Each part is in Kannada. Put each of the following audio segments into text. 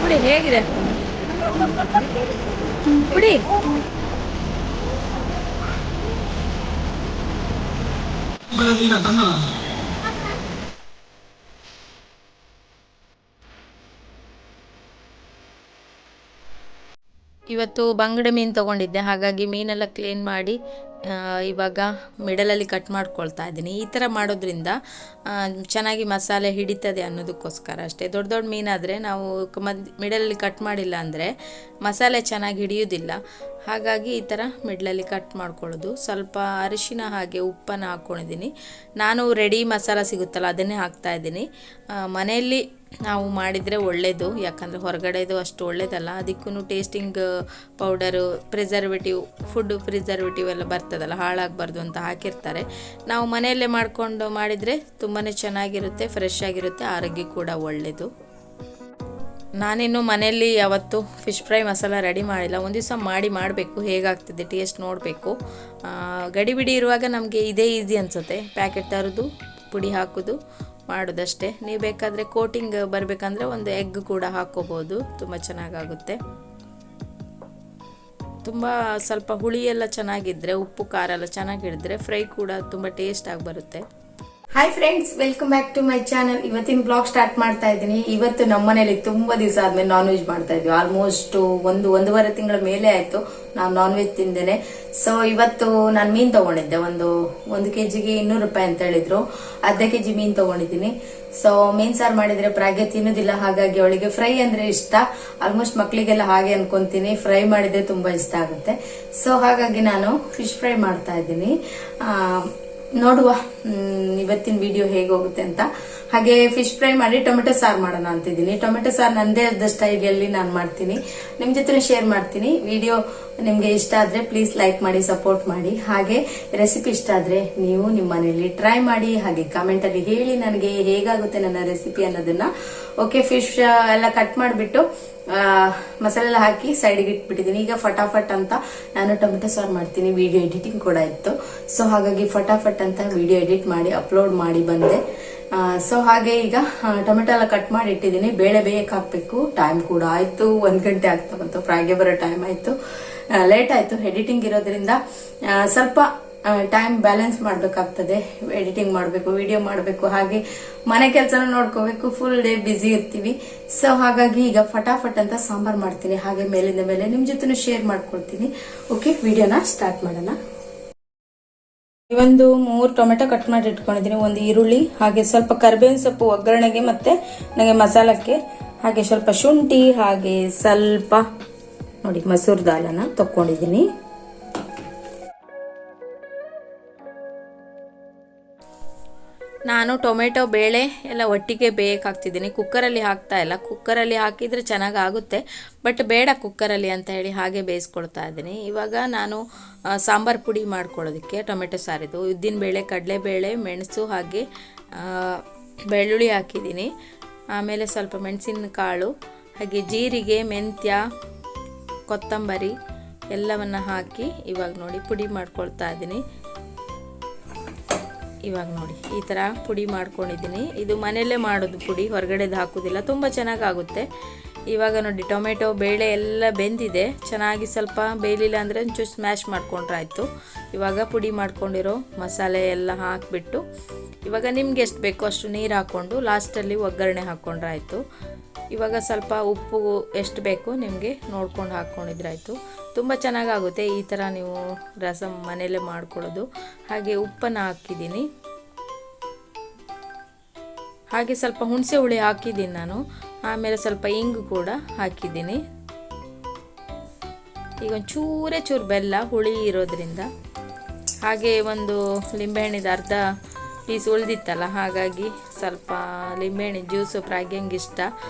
ಪುಡಿ ಹೇಗಿದೆ ಪುಡಿ? ಇವತ್ತು ಬಂಗಡೆ ಮೀನು ತೊಗೊಂಡಿದ್ದೆ, ಹಾಗಾಗಿ ಮೀನೆಲ್ಲ ಕ್ಲೀನ್ ಮಾಡಿ ಇವಾಗ ಮಿಡಲಲ್ಲಿ ಕಟ್ ಮಾಡ್ಕೊಳ್ತಾ ಇದ್ದೀನಿ. ಈ ಥರ ಮಾಡೋದ್ರಿಂದ ಚೆನ್ನಾಗಿ ಮಸಾಲೆ ಹಿಡಿತದೆ ಅನ್ನೋದಕ್ಕೋಸ್ಕರ ಅಷ್ಟೇ. ದೊಡ್ಡ ದೊಡ್ಡ ಮೀನಾದರೆ ನಾವು ಮಿಡಲಲ್ಲಿ ಕಟ್ ಮಾಡಿಲ್ಲ ಅಂದರೆ ಮಸಾಲೆ ಚೆನ್ನಾಗಿ ಹಿಡಿಯೋದಿಲ್ಲ. ಹಾಗಾಗಿ ಈ ಥರ ಮಿಡ್ಲಲ್ಲಿ ಕಟ್ ಮಾಡ್ಕೊಳ್ಳೋದು. ಸ್ವಲ್ಪ ಅರಿಶಿನ ಹಾಗೆ ಉಪ್ಪನ್ನು ಹಾಕ್ಕೊಂಡಿದ್ದೀನಿ. ನಾನು ರೆಡಿ ಮಸಾಲ ಸಿಗುತ್ತಲ್ಲ ಅದನ್ನೇ ಹಾಕ್ತಾಯಿದ್ದೀನಿ. ಮನೆಯಲ್ಲಿ ನಾವು ಮಾಡಿದರೆ ಒಳ್ಳೆಯದು, ಯಾಕಂದರೆ ಹೊರಗಡೆದು ಅಷ್ಟು ಒಳ್ಳೆಯದಲ್ಲ. ಅದಕ್ಕೂ tasting powder, preservative, food preservative ಎಲ್ಲ ಬರ್ತದಲ್ಲ, ಹಾಳಾಗಬಾರ್ದು ಅಂತ ಹಾಕಿರ್ತಾರೆ. ನಾವು ಮನೆಯಲ್ಲೇ ಮಾಡಿಕೊಂಡು ಮಾಡಿದರೆ ತುಂಬಾ ಚೆನ್ನಾಗಿರುತ್ತೆ, ಫ್ರೆಶ್ ಆಗಿರುತ್ತೆ, ಆರೋಗ್ಯ ಕೂಡ ಒಳ್ಳೆಯದು. ನಾನಿನ್ನು ಮನೆಯಲ್ಲಿ ಯಾವತ್ತು ಫಿಶ್ ಫ್ರೈ ಮಸಾಲ ರೆಡಿ ಮಾಡಿಲ್ಲ. ಒಂದು ದಿವಸ ಮಾಡಬೇಕು, ಹೇಗಾಗ್ತದೆ ಟೇಸ್ಟ್ ನೋಡಬೇಕು. ಗಡಿಬಿಡಿ ಇರುವಾಗ ನಮಗೆ ಇದೇ ಈಸಿ ಅನಿಸುತ್ತೆ. ಪ್ಯಾಕೆಟ್ ತರೋದು, ಪುಡಿ ಹಾಕೋದು, ಮಾಡೋದಷ್ಟೇ. ನೀವು ಬೇಕಾದರೆ ಕೋಟಿಂಗ್ ಬರಬೇಕಂದ್ರೆ ಒಂದು ಎಗ್ ಕೂಡ ಹಾಕ್ಕೋಬೋದು, ತುಂಬ ಚೆನ್ನಾಗಾಗುತ್ತೆ. ತುಂಬ ಸ್ವಲ್ಪ ಹುಳಿ ಎಲ್ಲ ಚೆನ್ನಾಗಿದ್ದರೆ, ಉಪ್ಪು ಖಾರ ಎಲ್ಲ ಚೆನ್ನಾಗಿ ಹಿಡಿದ್ರೆ ಫ್ರೈ ಕೂಡ ತುಂಬ ಟೇಸ್ಟಾಗಿ ಬರುತ್ತೆ. Hi friends, welcome back to my channel. ಇವತ್ತಿನ ಬ್ಲಾಗ್ ಸ್ಟಾರ್ಟ್ ಮಾಡ್ತಾ ಇದ್ದೀನಿ. ಇವತ್ತು ನಮ್ಮ ಮನೇಲಿ ತುಂಬಾ ದಿವಸ ಆದ್ಮೇಲೆ ನಾನ್ ವೆಜ್ ಮಾಡ್ತಾ ಇದ್ವಿ. ಆಲ್ಮೋಸ್ಟ್ ಒಂದೂವರೆ ತಿಂಗಳ ಮೇಲೆ ಆಯ್ತು ನಾವು ನಾನ್ ವೆಜ್ ತಿಂದೇನೆ. ಸೊ ಇವತ್ತು ನಾನು ಮೀನ್ ತಗೊಂಡಿದ್ದೆ. ಒಂದು ಕೆಜಿಗೆ 200 ರೂಪಾಯಿ ಅಂತ ಹೇಳಿದ್ರು. ಅರ್ಧ ಕೆಜಿ ಮೀನ್ ತಗೊಂಡಿದ್ದೀನಿ. ಸೊ ಮೀನ್ ಸಾರು ಮಾಡಿದ್ರೆ ಪ್ರಾಗ್ಯ ತಿನ್ನೋದಿಲ್ಲ, ಹಾಗಾಗಿ ಅವಳಿಗೆ ಫ್ರೈ ಅಂದ್ರೆ ಇಷ್ಟ. ಆಲ್ಮೋಸ್ಟ್ ಮಕ್ಳಿಗೆಲ್ಲ ಹಾಗೆ ಅನ್ಕೊಂತೀನಿ, ಫ್ರೈ ಮಾಡಿದ್ರೆ ತುಂಬಾ ಇಷ್ಟ ಆಗುತ್ತೆ. ಸೊ ಹಾಗಾಗಿ ನಾನು ಫಿಶ್ ಫ್ರೈ ಮಾಡ್ತಾ ಇದ್ದೀನಿ. ನೋಡುವ ಇವತ್ತಿನ ವಿಡಿಯೋ ಹೇಗೆ ಹೋಗುತ್ತೆ ಅಂತ. ಹಾಗೆ ಫಿಶ್ ಫ್ರೈ ಮಾಡಿ ಟೊಮೆಟೊ ಸಾರು ಮಾಡೋಣ ಅಂತಿದ್ದೀನಿ. ಟೊಮೆಟೊ ಸಾರು ನಂದೇ ಆದ ಸ್ಟೈಲಲ್ಲಿ ನಾನು ಮಾಡ್ತೀನಿ, ನಿಮ್ ಜೊತೆ ಶೇರ್ ಮಾಡ್ತೀನಿ. ವಿಡಿಯೋ ನಿಮ್ಗೆ ಇಷ್ಟ ಆದ್ರೆ ಪ್ಲೀಸ್ ಲೈಕ್ ಮಾಡಿ, ಸಪೋರ್ಟ್ ಮಾಡಿ. ಹಾಗೆ ರೆಸಿಪಿ ಇಷ್ಟ ಆದ್ರೆ ನೀವು ನಿಮ್ಮ ಮನೆಯಲ್ಲಿ ಟ್ರೈ ಮಾಡಿ, ಹಾಗೆ ಕಾಮೆಂಟ್ ಅಲ್ಲಿ ಹೇಳಿ ನನಗೆ ಹೇಗಾಗುತ್ತೆ ನನ್ನ ರೆಸಿಪಿ ಅನ್ನೋದನ್ನ. ಓಕೆ, ಫಿಶ್ ಎಲ್ಲ ಕಟ್ ಮಾಡಿಬಿಟ್ಟು ಮಸಾಲೆ ಎಲ್ಲ ಹಾಕಿ ಸೈಡ್ಗೆ ಇಟ್ಬಿಟ್ಟಿದ್ದೀನಿ. ಈಗ ಫಟಾಫಟ್ ಅಂತ ನಾನು ಟೊಮೆಟೊ ಸಾರು ಮಾಡ್ತೀನಿ. ವಿಡಿಯೋ ಎಡಿಟಿಂಗ್ ಕೂಡ ಇತ್ತು, ಸೊ ಹಾಗಾಗಿ ಫಟಾಫಟ್ ಅಂತ ವಿಡಿಯೋ ಎಡಿಟ್ ಮಾಡಿ ಅಪ್ಲೋಡ್ ಮಾಡಿ ಬಂದೆ. ಸೊ ಹಾಗೆ ಈಗ ಟೊಮೆಟೊ ಎಲ್ಲ ಕಟ್ ಮಾಡಿ ಇಟ್ಟಿದ್ದೀನಿ. ಬೇಳೆ ಬೇಯಕ್ಕೆ ಹಾಕ್ಬೇಕು. ಟೈಮ್ ಕೂಡ ಆಯ್ತು, 1 ಗಂಟೆ ಆಗ್ತಾ ಬಂತು. ಪ್ರಾಗ್ಗೆ ಬರೋ ಟೈಮ್ ಆಯ್ತು, ಲೇಟ್ ಆಯ್ತು. ಎಡಿಟಿಂಗ್ ಇರೋದ್ರಿಂದ ಸ್ವಲ್ಪ ಟೈಮ್ ಬ್ಯಾಲೆನ್ಸ್ ಮಾಡ್ಬೇಕಾಗ್ತದೆ. ಎಡಿಟಿಂಗ್ ಮಾಡಬೇಕು, ವಿಡಿಯೋ ಮಾಡಬೇಕು, ಹಾಗೆ ಮನೆ ಕೆಲಸನ ನೋಡ್ಕೋಬೇಕು. ಫುಲ್ ಡೇ ಬಿಸಿ ಇರ್ತೀವಿ. ಸೊ ಹಾಗಾಗಿ ಈಗ ಫಟಾಫಟ್ ಅಂತ ಸಾಂಬಾರ್ ಮಾಡ್ತೀನಿ. ಹಾಗೆ ಮೇಲಿಂದ ಮೇಲೆ ನಿಮ್ ಜೊತೆ ಶೇರ್ ಮಾಡ್ಕೊಳ್ತೀನಿ. ಓಕೆ, ವಿಡಿಯೋನ ಸ್ಟಾರ್ಟ್ ಮಾಡೋಣ. ಒಂದು 3 ಟೊಮೆಟೊ ಕಟ್ ಮಾಡಿ ಇಟ್ಕೊಂಡಿದ್ದೀನಿ, 1 ಈರುಳ್ಳಿ, ಹಾಗೆ ಸ್ವಲ್ಪ ಕರಿಬೇವಿನ ಸೊಪ್ಪು ಒಗ್ಗರಣೆಗೆ ಮತ್ತೆ ನನಗೆ ಮಸಾಲಕ್ಕೆ, ಹಾಗೆ ಸ್ವಲ್ಪ ಶುಂಠಿ, ಹಾಗೆ ಸ್ವಲ್ಪ ನೋಡಿ ಮಸೂರ್ ದಾಲನ್ನ ತಕೊಂಡಿದ್ದೀನಿ. ನಾನು ಟೊಮೆಟೊ ಬೇಳೆ ಎಲ್ಲ ಒಟ್ಟಿಗೆ ಬೇಯಕ್ಕೆ ಕುಕ್ಕರಲ್ಲಿ ಹಾಕ್ತಾ ಇಲ್ಲ. ಕುಕ್ಕರಲ್ಲಿ ಹಾಕಿದರೆ ಚೆನ್ನಾಗಿ ಆಗುತ್ತೆ, ಬಟ್ ಬೇಡ ಕುಕ್ಕರಲ್ಲಿ ಅಂತ ಹೇಳಿ ಹಾಗೆ ಬೇಯಿಸ್ಕೊಳ್ತಾ ಇದ್ದೀನಿ. ಇವಾಗ ನಾನು ಸಾಂಬಾರು ಪುಡಿ ಮಾಡ್ಕೊಳ್ಳೋದಕ್ಕೆ ಟೊಮೆಟೊ ಸಾರಿದು ಉದ್ದಿನಬೇಳೆ, ಕಡಲೆಬೇಳೆ, ಮೆಣಸು, ಹಾಗೆ ಬೆಳ್ಳುಳ್ಳಿ ಹಾಕಿದ್ದೀನಿ. ಆಮೇಲೆ ಸ್ವಲ್ಪ ಮೆಣಸಿನ ಕಾಳು, ಹಾಗೆ ಜೀರಿಗೆ, ಮೆಂತ್ಯ, ಕೊತ್ತಂಬರಿ ಎಲ್ಲವನ್ನು ಹಾಕಿ ಇವಾಗ ನೋಡಿ ಪುಡಿ ಮಾಡ್ಕೊಳ್ತಾ ಇದ್ದೀನಿ. ಇವಾಗ ನೋಡಿ ಈ ಥರ ಪುಡಿ ಮಾಡ್ಕೊಂಡಿದ್ದೀನಿ. ಇದು ಮನೆಯಲ್ಲೇ ಮಾಡೋದು ಪುಡಿ, ಹೊರಗಡೆದು ಹಾಕೋದಿಲ್ಲ, ತುಂಬ ಚೆನ್ನಾಗಾಗುತ್ತೆ. ಇವಾಗ ನೋಡಿ ಟೊಮೆಟೊ ಬೇಳೆ ಎಲ್ಲ ಬೆಂದಿದೆ. ಚೆನ್ನಾಗಿ ಸ್ವಲ್ಪ ಬೇಯಲಿಲ್ಲ ಅಂದರೆ ಒಂಚೂರು ಸ್ಮ್ಯಾಶ್ ಮಾಡ್ಕೊಂಡ್ರೆ ಆಯಿತು. ಇವಾಗ ಪುಡಿ ಮಾಡ್ಕೊಂಡಿರೋ ಮಸಾಲೆ ಎಲ್ಲ ಹಾಕಿಬಿಟ್ಟು ಇವಾಗ ನಿಮ್ಗೆ ಎಷ್ಟು ಬೇಕೋ ಅಷ್ಟು ನೀರು ಹಾಕ್ಕೊಂಡು ಲಾಸ್ಟಲ್ಲಿ ಒಗ್ಗರಣೆ ಹಾಕ್ಕೊಂಡ್ರೆ ಆಯಿತು. ಇವಾಗ ಸ್ವಲ್ಪ ಉಪ್ಪು ಎಷ್ಟು ಬೇಕೋ ನಿಮಗೆ ನೋಡ್ಕೊಂಡು ಹಾಕ್ಕೊಂಡಿದ್ರೆ ಆಯಿತು. ತುಂಬ ಚೆನ್ನಾಗಾಗುತ್ತೆ ಈ ಥರ ನೀವು ರಸಮ್ ಮನೆಯಲ್ಲೇ ಮಾಡ್ಕೊಳ್ಳೋದು. ಹಾಗೆ ಉಪ್ಪನ್ನು ಹಾಕಿದ್ದೀನಿ, ಹಾಗೆ ಸ್ವಲ್ಪ ಹುಣಸೆ ಹುಳಿ ಹಾಕಿದ್ದೀನಿ ನಾನು. ಆಮೇಲೆ ಸ್ವಲ್ಪ ಇಂಗು ಕೂಡ ಹಾಕಿದ್ದೀನಿ. ಈಗ ಒಂದು ಚೂರು ಬೆಲ್ಲ, ಹುಳಿ ಇರೋದ್ರಿಂದ. ಹಾಗೆ ಒಂದು ಲಿಂಬೆಹಣ್ಣಿದ ಅರ್ಧ ಪೀಸ್ ಉಳಿದಿತ್ತಲ್ಲ, ಹಾಗಾಗಿ ಸ್ವಲ್ಪ ಲಿಂಬೆಹಣ್ಣಿನ ಜ್ಯೂಸು ಪ್ರಾಗ್ಯಂಗೆ ಇಷ್ಟ,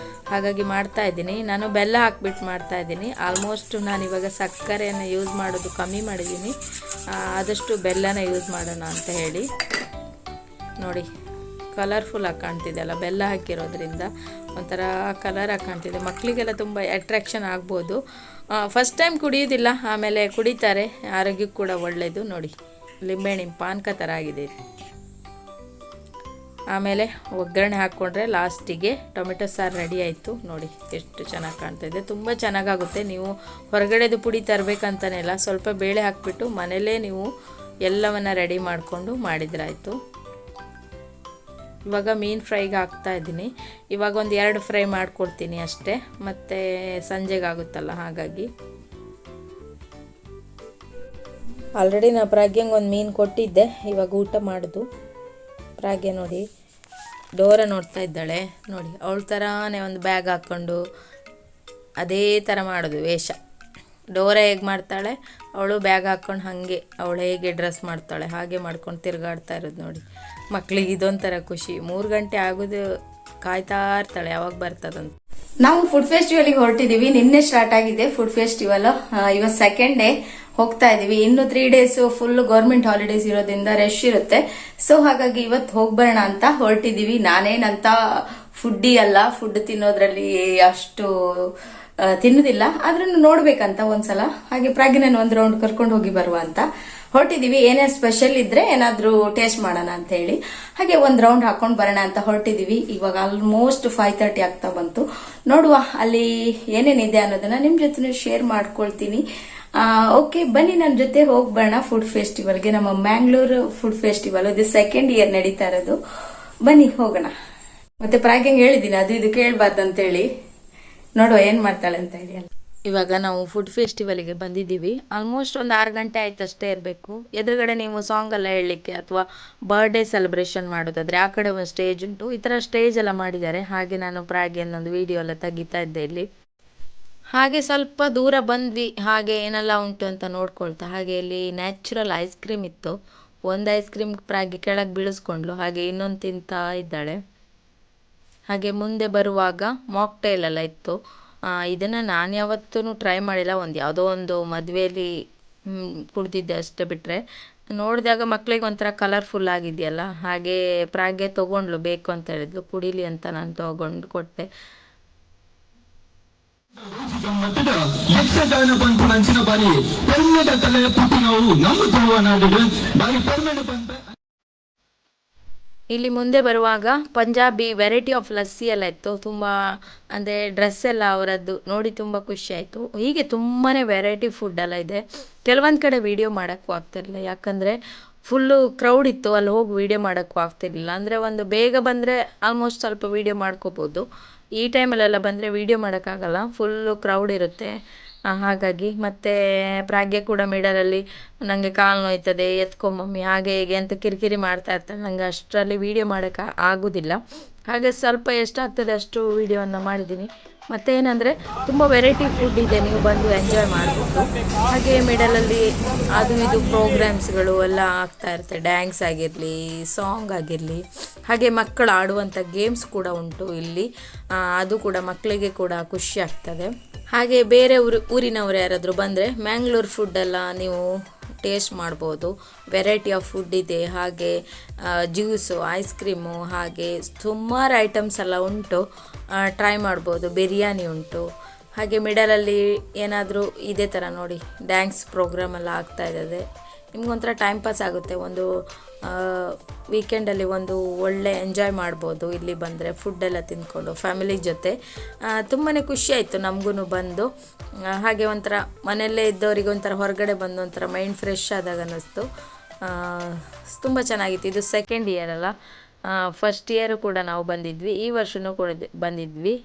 ಹಾಗಾಗಿ ಮಾಡ್ತಾಯಿದ್ದೀನಿ. ನಾನು ಬೆಲ್ಲ ಹಾಕ್ಬಿಟ್ಟು ಮಾಡ್ತಾಯಿದ್ದೀನಿ. ಆಲ್ಮೋಸ್ಟ್ ನಾನಿವಾಗ ಸಕ್ಕರೆಯನ್ನು ಯೂಸ್ ಮಾಡೋದು ಕಮ್ಮಿ ಮಾಡಿದ್ದೀನಿ, ಆದಷ್ಟು ಬೆಲ್ಲನ ಯೂಸ್ ಮಾಡೋಣ ಅಂತ ಹೇಳಿ. ನೋಡಿ ಕಲರ್ಫುಲ್ ಆಗಿ ಕಾಣ್ತಿದೆ ಅಲ್ಲ, ಬೆಲ್ಲ ಹಾಕಿರೋದ್ರಿಂದ ಒಂಥರ ಕಲರ್ ಆಗಿ ಕಾಣ್ತಿದೆ. ಮಕ್ಕಳಿಗೆಲ್ಲ ತುಂಬ ಅಟ್ರಾಕ್ಷನ್ ಆಗ್ಬೋದು. ಫಸ್ಟ್ ಟೈಮ್ ಕುಡಿಯೋದಿಲ್ಲ, ಆಮೇಲೆ ಕುಡಿತಾರೆ, ಆರೋಗ್ಯಕ್ಕೆ ಕೂಡ ಒಳ್ಳೆಯದು. ನೋಡಿ ಲಿಂಬೆಹಣ್ಣಿನ ಪಾನಕ ಥರ ಆಗಿದೆ. ಆಮೇಲೆ ಒಗ್ಗರಣೆ ಹಾಕ್ಕೊಂಡ್ರೆ ಲಾಸ್ಟಿಗೆ ಟೊಮೆಟೊ ಸಾರು ರೆಡಿ ಆಯಿತು. ನೋಡಿ ಎಷ್ಟು ಚೆನ್ನಾಗಿ ಕಾಣ್ತಾಯಿದೆ, ತುಂಬ ಚೆನ್ನಾಗಾಗುತ್ತೆ. ನೀವು ಹೊರಗಡೆದು ಪುಡಿ ತರಬೇಕಂತಲೇ ಇಲ್ಲ, ಸ್ವಲ್ಪ ಬೇಳೆ ಹಾಕಿಬಿಟ್ಟು ಮನೇಲೇ ನೀವು ಎಲ್ಲವನ್ನು ರೆಡಿ ಮಾಡಿಕೊಂಡು ಮಾಡಿದ್ರಾಯಿತು. ಇವಾಗ ಮೀನು ಫ್ರೈಗೆ ಹಾಕ್ತಾಯಿದ್ದೀನಿ. ಇವಾಗ ಒಂದು 2 ಫ್ರೈ ಮಾಡಿಕೊಡ್ತೀನಿ ಅಷ್ಟೇ, ಮತ್ತು ಸಂಜೆಗಾಗುತ್ತಲ್ಲ ಹಾಗಾಗಿ. ಆಲ್ರೆಡಿ ನಾ ಪ್ರಾಗ್ಯಂಗೆ ಒಂದು ಮೀನು ಕೊಟ್ಟಿದ್ದೆ, ಇವಾಗ ಊಟ ಮಾಡೋದು. ಪ್ರಾಗ್ಯ ನೋಡಿ ಡೋರ ನೋಡ್ತಾ ಇದ್ದಾಳೆ ನೋಡಿ, ಅವಳ ಥರನೇ ಒಂದು ಬ್ಯಾಗ್ ಹಾಕ್ಕೊಂಡು ಅದೇ ಥರ ಮಾಡೋದು ವೇಷ. ಡೋರ ಹೇಗೆ ಮಾಡ್ತಾಳೆ ಅವಳು ಬ್ಯಾಗ್ ಹಾಕ್ಕೊಂಡು ಹಾಗೆ ಅವಳು ಹೇಗೆ ಡ್ರೆಸ್ ಮಾಡ್ತಾಳೆ ಹಾಗೆ ಮಾಡ್ಕೊಂಡು ತಿರುಗಾಡ್ತಾ ಇರೋದು ನೋಡಿ. ಮಕ್ಳಿಗೆ ಇದೊಂಥರ ಖುಷಿ, 3 ಗಂಟೆ ಆಗೋದು ಕಾಯ್ತಾ ಇರ್ತಾಳೆ ಯಾವಾಗ ಬರ್ತದಂತ. ನಾವು ಫುಡ್ ಫೆಸ್ಟಿವಲ್ಗೆ ಹೊರಟಿದೀವಿ. ನಿನ್ನೆ ಸ್ಟಾರ್ಟ್ ಆಗಿದೆ ಫುಡ್ ಫೆಸ್ಟಿವಲ್, ಇವತ್ತು 2nd ಡೇ ಹೋಗ್ತಾ ಇದೀವಿ. ಇನ್ನು 3 ಡೇಸ್ ಫುಲ್ ಗೌರ್ಮೆಂಟ್ ಹಾಲಿಡೇಸ್ ಇರೋದ್ರಿಂದ ರಶ್ ಇರುತ್ತೆ. ಸೊ ಹಾಗಾಗಿ ಇವತ್ತು ಹೋಗ್ಬರೋಣ ಅಂತ ಹೊರಟಿದೀವಿ. ನಾನೇನಂತ ಫುಡ್ಡಿ ಅಲ್ಲ, ಫುಡ್ ತಿನ್ನೋದ್ರಲ್ಲಿ ಅಷ್ಟು ತಿನ್ನೋದಿಲ್ಲ, ಆದ್ರೂ ನೋಡ್ಬೇಕಂತ ಒಂದ್ಸಲ ಹಾಗೆ ಪ್ರಾಗಿನ ಒಂದು ರೌಂಡ್ ಕರ್ಕೊಂಡು ಹೋಗಿ ಬರುವ ಅಂತ ಹೊರಟಿದೀವಿ. ಏನೇ ಸ್ಪೆಷಲ್ ಇದ್ರೆ ಏನಾದ್ರೂ ಟೇಸ್ಟ್ ಮಾಡೋಣ ಅಂತ ಹೇಳಿ ಹಾಗೆ ಒಂದು ರೌಂಡ್ ಹಾಕೊಂಡು ಬರೋಣ ಅಂತ ಹೊರಟಿದೀವಿ. ಇವಾಗ ಆಲ್ಮೋಸ್ಟ್ 5:30 ಆಗ್ತಾ ಬಂತು. ನೋಡುವ ಅಲ್ಲಿ ಏನೇನಿದೆ ಅನ್ನೋದನ್ನ ನಿಮ್ ಜೊತೆ ಶೇರ್ ಮಾಡ್ಕೊಳ್ತೀನಿ. ಓಕೆ ಬನ್ನಿ, ನನ್ನ ಜೊತೆ ಹೋಗ್ಬರೋಣ ಫುಡ್ ಫೆಸ್ಟಿವಲ್ಗೆ. ನಮ್ಮ ಮ್ಯಾಂಗ್ಳೂರ್ ಫುಡ್ ಫೆಸ್ಟಿವಲ್ ಇದು 2nd ಇಯರ್ ನಡೀತಾ ಇರೋದು. ಬನ್ನಿ ಹೋಗೋಣ. ಮತ್ತೆ ಪ್ರಾಗ್ಯಂಗೆ ಹೇಳಿದ್ದೀನಿ ಅದು ಇದು ಕೇಳಬಾರ್ದಂತೇಳಿ, ನೋಡುವ ಏನ್ ಮಾಡ್ತಾಳೆ ಅಂತ ಹೇಳಿ. ಇವಾಗ ನಾವು ಫುಡ್ ಫೆಸ್ಟಿವಲಿಗೆ ಬಂದಿದ್ದೀವಿ. ಆಲ್ಮೋಸ್ಟ್ ಒಂದು 6 ಗಂಟೆ ಆಯ್ತು ಅಷ್ಟೇ ಇರಬೇಕು. ಎದುರುಗಡೆ ನೀವು ಸಾಂಗ್ ಎಲ್ಲ ಹೇಳಲಿಕ್ಕೆ ಅಥವಾ ಬರ್ಡೇ ಸೆಲೆಬ್ರೇಷನ್ ಮಾಡೋದಾದರೆ ಆ ಕಡೆ ಒಂದು ಸ್ಟೇಜ್ ಉಂಟು. ಈ ಥರ ಸ್ಟೇಜ್ ಎಲ್ಲ ಮಾಡಿದ್ದಾರೆ. ಹಾಗೆ ನಾನು ಪ್ರಾಗ್ಯನ್ನೊಂದು ವಿಡಿಯೋ ಎಲ್ಲ ತೆಗಿತಾ ಇದ್ದೆ ಇಲ್ಲಿ. ಹಾಗೆ ಸ್ವಲ್ಪ ದೂರ ಬಂದ್ವಿ, ಹಾಗೆ ಏನೆಲ್ಲ ಉಂಟು ಅಂತ ನೋಡ್ಕೊಳ್ತಾ. ಹಾಗೆ ಇಲ್ಲಿ ನ್ಯಾಚುರಲ್ ಐಸ್ ಕ್ರೀಮ್ ಇತ್ತು. ಒಂದು ಐಸ್ ಕ್ರೀಮ್ ಪ್ರಾಗಿ ಕೆಳಗೆ ಬೀಳಿಸ್ಕೊಂಡ್ಲು, ಹಾಗೆ ಇನ್ನೊಂದು ತಿಂತಾ ಇದ್ದಾಳೆ. ಹಾಗೆ ಮುಂದೆ ಬರುವಾಗ ಮಾಕ್ಟೇಲ್ ಎಲ್ಲ ಇತ್ತು. ಇದನ್ನು ನಾನು ಯಾವತ್ತೂ ಟ್ರೈ ಮಾಡಿಲ್ಲ, ಯಾವುದೋ ಒಂದು ಮದುವೆಯಲ್ಲಿ ಕುಡ್ದಿದ್ದೆ ಅಷ್ಟೇ. ಬಿಟ್ಟರೆ ನೋಡಿದಾಗ ಮಕ್ಕಳಿಗೆ ಒಂಥರ ಕಲರ್ಫುಲ್ ಆಗಿದೆಯಲ್ಲ, ಹಾಗೆ ಪ್ರಾಗ್ಗೆ ತೊಗೊಂಡ್ಲು, ಬೇಕು ಅಂತ ಹೇಳಿದ್ಲು, ಕುಡೀಲಿ ಅಂತ ನಾನು ತೊಗೊಂಡು ಕೊಟ್ಟೆ. ಯಕ್ಷಗಾನ ಪಂಚ ಮಂಚಿನ ಬಾರಿ ಪೆರ್ಮೆಡ ಕಲೆಯ ಪುಟ್ಟಿನವು ನಮ್ಮ ನಾಡಿಗೆ ಬಾರಿ ಪೆರ್ಮೆಡ ಪಂಚ. ಇಲ್ಲಿ ಮುಂದೆ ಬರುವಾಗ ಪಂಜಾಬಿ ವೆರೈಟಿ ಆಫ್ ಲಸ್ಸಿ ಎಲ್ಲ ಇತ್ತು. ತುಂಬ ಅಂದರೆ ಡ್ರೆಸ್ ಎಲ್ಲ ಅವರದ್ದು ನೋಡಿ ತುಂಬ ಖುಷಿ ಆಯಿತು. ಹೀಗೆ ತುಂಬಾ ವೆರೈಟಿ ಫುಡ್ ಎಲ್ಲ ಇದೆ. ಕೆಲವೊಂದು ಕಡೆ ವೀಡಿಯೋ ಮಾಡೋಕ್ಕೂ ಆಗ್ತಿರಲಿಲ್ಲ, ಯಾಕಂದರೆ ಫುಲ್ಲು ಕ್ರೌಡ್ ಇತ್ತು. ಅಲ್ಲಿ ಹೋಗಿ ವೀಡಿಯೋ ಮಾಡೋಕ್ಕೂ ಆಗ್ತಿರ್ಲಿಲ್ಲ. ಅಂದರೆ ಒಂದು ಬೇಗ ಬಂದರೆ ಆಲ್ಮೋಸ್ಟ್ ಸ್ವಲ್ಪ ವೀಡಿಯೋ ಮಾಡ್ಕೋಬೋದು. ಈ ಟೈಮಲ್ಲೆಲ್ಲ ಬಂದರೆ ವೀಡಿಯೋ ಮಾಡೋಕ್ಕಾಗಲ್ಲ, ಫುಲ್ಲು ಕ್ರೌಡ್ ಇರುತ್ತೆ. ಹಾಗಾಗಿ ಮತ್ತು ಪ್ರಾಗ್ಯ ಕೂಡ ಮಿಡಲಲ್ಲಿ ನನಗೆ ಕಾಲು ನೋಯ್ತದೆ, ಎತ್ಕೊಂಬಮ್ಮಿ ಹಾಗೆ ಹೀಗೆ ಅಂತ ಕಿರಿಕಿರಿ ಮಾಡ್ತಾ ಇರ್ತಾಳೆ. ನನಗೆ ಅಷ್ಟರಲ್ಲಿ ವೀಡಿಯೋ ಮಾಡೋಕ್ಕೆ ಆಗೋದಿಲ್ಲ. ಹಾಗೆ ಸ್ವಲ್ಪ ಎಷ್ಟಾಗ್ತದೆ ಅಷ್ಟು ವೀಡಿಯೋವನ್ನು ಮಾಡಿದ್ದೀನಿ. ಮತ್ತೇನೆಂದರೆ ತುಂಬ ವೆರೈಟಿ ಫುಡ್ ಇದೆ, ನೀವು ಬಂದು ಎಂಜಾಯ್ ಮಾಡ್ಬೋದು. ಹಾಗೆ ಮಿಡಲಲ್ಲಿ ಅದು ಇದು ಪ್ರೋಗ್ರಾಮ್ಸ್ಗಳು ಎಲ್ಲ ಆಗ್ತಾ ಇರುತ್ತೆ. ಡ್ಯಾನ್ಸ್ ಆಗಿರಲಿ, ಸಾಂಗ್ ಆಗಿರಲಿ, ಹಾಗೆ ಮಕ್ಕಳು ಆಡುವಂಥ ಗೇಮ್ಸ್ ಕೂಡ ಉಂಟು ಇಲ್ಲಿ. ಅದು ಕೂಡ ಮಕ್ಕಳಿಗೆ ಕೂಡ ಖುಷಿ ಆಗ್ತದೆ. ಹಾಗೆ ಬೇರೆ ಊರಿನವರು ಯಾರಾದರೂ ಬಂದರೆ ಮ್ಯಾಂಗ್ಳೂರ್ ಫುಡ್ಡೆಲ್ಲ ನೀವು ಟೇಸ್ಟ್ ಮಾಡ್ಬೋದು. ವೆರೈಟಿ ಆಫ್ ಫುಡ್ ಇದೆ. ಹಾಗೆ ಜ್ಯೂಸು, ಐಸ್ ಕ್ರೀಮು, ಹಾಗೆ ಸುಮಾರು ಐಟಮ್ಸ್ ಎಲ್ಲ ಉಂಟು, ಟ್ರೈ ಮಾಡ್ಬೋದು. ಬಿರಿಯಾನಿ ಉಂಟು. ಹಾಗೆ ಮಿಡಲಲ್ಲಿ ಏನಾದರೂ ಇದೇ ಥರ ನೋಡಿ ಡ್ಯಾನ್ಸ್ ಪ್ರೋಗ್ರಾಮ್ ಎಲ್ಲ ಆಗ್ತಾಯಿದೆ. ನಿಮ್ಗೊಂಥರ ಟೈಮ್ ಪಾಸ್ ಆಗುತ್ತೆ. ಒಂದು ವೀಕೆಂಡಲ್ಲಿ ಒಂದು ಒಳ್ಳೆ ಎಂಜಾಯ್ ಮಾಡ್ಬೋದು ಇಲ್ಲಿ ಬಂದರೆ, ಫುಡ್ಡೆಲ್ಲ ತಿಂದ್ಕೊಂಡು ಫ್ಯಾಮಿಲಿ ಜೊತೆ. ತುಂಬಾ ಖುಷಿ ಆಯಿತು ನಮಗೂ ಬಂದು. ಹಾಗೆ ಒಂಥರ ಮನೆಯಲ್ಲೇ ಇದ್ದವರಿಗೆ ಒಂಥರ ಹೊರಗಡೆ ಬಂದು ಒಂಥರ ಮೈಂಡ್ ಫ್ರೆಶ್ ಆದಾಗ ಅನ್ನಿಸ್ತು. ತುಂಬ ಚೆನ್ನಾಗಿತ್ತು. ಇದು 2nd ಇಯರ್ ಅಲ್ಲ, ಫಸ್ಟ್ ಇಯರು ಕೂಡ ನಾವು ಬಂದಿದ್ವಿ, ಈ ವರ್ಷವೂ ಕೂಡ ಬಂದಿದ್ವಿ.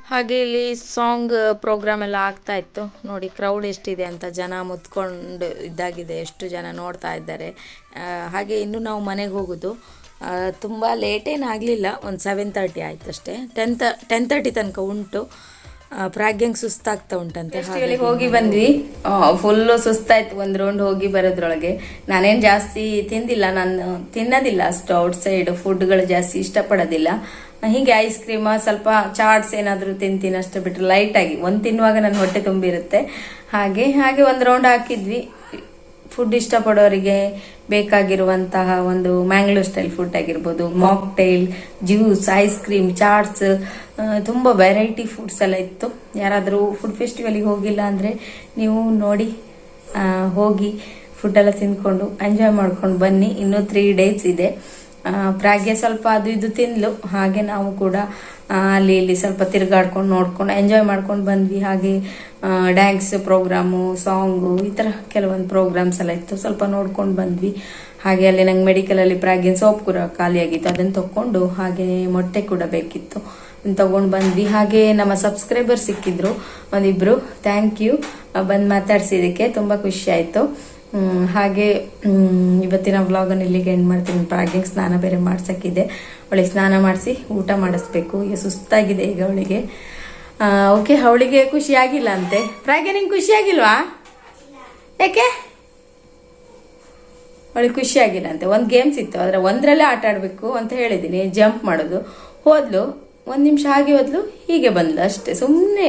ಹಾಗೆ ಇಲ್ಲಿ ಸಾಂಗ್ ಪ್ರೋಗ್ರಾಮ್ ಎಲ್ಲ ಆಗ್ತಾ ಇತ್ತು ನೋಡಿ. ಕ್ರೌಡ್ ಎಷ್ಟಿದೆ ಅಂತ, ಜನ ಮುತ್ಕೊಂಡು ಇದ್ದಾಗಿದೆ, ಎಷ್ಟು ಜನ ನೋಡ್ತಾ ಇದ್ದಾರೆ. ಹಾಗೆ ಇನ್ನು ನಾವು ಮನೆಗೆ ಹೋಗೋದು. ತುಂಬ ಲೇಟೇನಾಗಲಿಲ್ಲ, ಒಂದು 7:30 ಆಯ್ತು ಅಷ್ಟೇ. 10:30 ತನಕ ಉಂಟು. ಪ್ರಾಗ್ಯಂಗೆ ಸುಸ್ತಾಗ್ತಾ ಉಂಟಂತೆ. ಫೆಸ್ಟಿವಲಿಗೆ ಹೋಗಿ ಬಂದ್ವಿ, ಫುಲ್ಲು ಸುಸ್ತಾಯ್ತು ಒಂದು ರೌಂಡ್ ಹೋಗಿ ಬರೋದ್ರೊಳಗೆ. ನಾನೇನು ಜಾಸ್ತಿ ತಿಂದಿಲ್ಲ, ನಾನು ತಿನ್ನೋದಿಲ್ಲ ಅಷ್ಟು ಔಟ್ಸೈಡ್ ಫುಡ್ಗಳು ಜಾಸ್ತಿ ಇಷ್ಟಪಡೋದಿಲ್ಲ. ಹೀಗೆ ಐಸ್ ಕ್ರೀಮ್, ಸ್ವಲ್ಪ ಚಾಟ್ಸ್ ಏನಾದರೂ ತಿಂತೀನಿ ಅಷ್ಟೇ, ಬಿಟ್ಟರೆ ಲೈಟಾಗಿ ಒಂದು ತಿನ್ನುವಾಗ ನನ್ನ ಹೊಟ್ಟೆ ತುಂಬಿರುತ್ತೆ. ಹಾಗೆ ಒಂದು ರೌಂಡ್ ಹಾಕಿದ್ವಿ. ಫುಡ್ ಇಷ್ಟಪಡೋರಿಗೆ ಬೇಕಾಗಿರುವಂತಹ ಒಂದು ಮ್ಯಾಂಗ್ಳೂರ್ ಸ್ಟೈಲ್ ಫುಡ್ ಆಗಿರ್ಬೋದು, mocktail, juice, ice cream, chaats, ತುಂಬ ವೆರೈಟಿ ಫುಡ್ಸ್ ಎಲ್ಲ ಇತ್ತು. ಯಾರಾದರೂ ಫುಡ್ ಫೆಸ್ಟಿವಲಿಗೆ ಹೋಗಿಲ್ಲ ಅಂದರೆ ನೀವು ನೋಡಿ, ಹೋಗಿ ಫುಡ್ಡೆಲ್ಲ ತಿಂದ್ಕೊಂಡು ಎಂಜಾಯ್ ಮಾಡ್ಕೊಂಡು ಬನ್ನಿ. ಇನ್ನೂ 3 ಡೇಸ್ ಇದೆ. ಪ್ರಾಗ್ಯ ಸ್ವಲ್ಪ ಅದು ಇದು ತಿಂದ್ಲು. ಹಾಗೆ ನಾವು ಕೂಡ ಅಲ್ಲಿ ಇಲ್ಲಿ ಸ್ವಲ್ಪ ತಿರುಗಾಡ್ಕೊಂಡು ನೋಡ್ಕೊಂಡು ಎಂಜಾಯ್ ಮಾಡ್ಕೊಂಡು ಬಂದ್ವಿ. ಹಾಗೆ ಡ್ಯಾನ್ಸ್ ಪ್ರೋಗ್ರಾಮು, ಸಾಂಗು, ಈ ಥರ ಕೆಲವೊಂದು ಪ್ರೋಗ್ರಾಮ್ಸ್ ಎಲ್ಲ ಇತ್ತು, ಸ್ವಲ್ಪ ನೋಡ್ಕೊಂಡು ಬಂದ್ವಿ. ಹಾಗೆ ಅಲ್ಲಿ ನಂಗೆ ಮೆಡಿಕಲಲ್ಲಿ ಪ್ರಾಗ್ಯನ್ ಸೋಪ್ ಕೂಡ ಖಾಲಿಯಾಗಿತ್ತು, ಅದನ್ನು ತಗೊಂಡು, ಹಾಗೆ ಮೊಟ್ಟೆ ಕೂಡ ಬೇಕಿತ್ತು, ಅದನ್ನು ತಗೊಂಡು ಬಂದ್ವಿ. ಹಾಗೆ ನಮ್ಮ ಸಬ್ಸ್ಕ್ರೈಬರ್ ಸಿಕ್ಕಿದ್ರು ಒಂದಿಬ್ರು, ಥ್ಯಾಂಕ್ ಯು ಬಂದು ಮಾತಾಡ್ಸಿದ್ದಕ್ಕೆ, ತುಂಬ ಖುಷಿ ಆಯಿತು. ಹಾಗೆ ಇವತ್ತಿನ ವ್ಲಾಗನ್ನು ಇಲ್ಲಿಗೆ ಎಂಡ್ ಮಾಡ್ತೀನಿ. ಪ್ರಾಗ್ಯಂಗೆ ಸ್ನಾನ ಬೇರೆ ಮಾಡ್ಸೋಕ್ಕಿದೆ, ಅವಳಿಗೆ ಸ್ನಾನ ಮಾಡಿಸಿ ಊಟ ಮಾಡಿಸ್ಬೇಕು. ಈಗ ಸುಸ್ತಾಗಿದೆ ಈಗ ಅವಳಿಗೆ. ಓಕೆ, ಅವಳಿಗೆ ಖುಷಿ ಆಗಿಲ್ಲ ಅಂತೆ. ಪ್ರಾಗ್ಯ ನಿಂಗೆ ಖುಷಿ ಆಗಿಲ್ವಾ? ಯಾಕೆ? ಅವಳಿಗೆ ಖುಷಿ ಆಗಿಲ್ಲ ಅಂತೆ. ಒಂದು ಗೇಮ್ಸ್ ಇತ್ತು, ಅದರ ಒಂದರಲ್ಲೇ ಆಟ ಆಡಬೇಕು ಅಂತ ಹೇಳಿದ್ದೀನಿ, ಜಂಪ್ ಮಾಡೋದು. ಹೋದ್ಲು, 1 ನಿಮಿಷ ಹಾಗೆ ಹೋದ್ಲು, ಹೀಗೆ ಬಂದ್ಲು ಅಷ್ಟೇ. ಸುಮ್ಮನೆ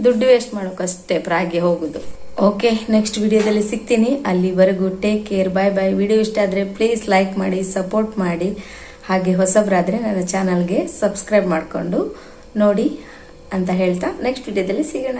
ದುಡ್ಡು ವೇಸ್ಟ್ ಮಾಡೋಕ್ಕಷ್ಟೇ ಪ್ರಾಗ್ಯ ಹೋಗೋದು. ಓಕೆ, ನೆಕ್ಸ್ಟ್ ವಿಡಿಯೋದಲ್ಲಿ ಸಿಗ್ತೀನಿ. ಅಲ್ಲಿವರೆಗೂ ಟೇಕ್ ಕೇರ್, ಬಾಯ್ ಬಾಯ್. ವಿಡಿಯೋ ಇಷ್ಟ ಆದರೆ ಪ್ಲೀಸ್ ಲೈಕ್ ಮಾಡಿ, ಸಪೋರ್ಟ್ ಮಾಡಿ. ಹಾಗೆ ಹೊಸಬರಾದರೆ ನನ್ನ ಚಾನಲ್ಗೆ ಸಬ್ಸ್ಕ್ರೈಬ್ ಮಾಡಿಕೊಂಡು ನೋಡಿ ಅಂತ ಹೇಳ್ತಾ ನೆಕ್ಸ್ಟ್ ವಿಡಿಯೋದಲ್ಲಿ ಸಿಗೋಣ.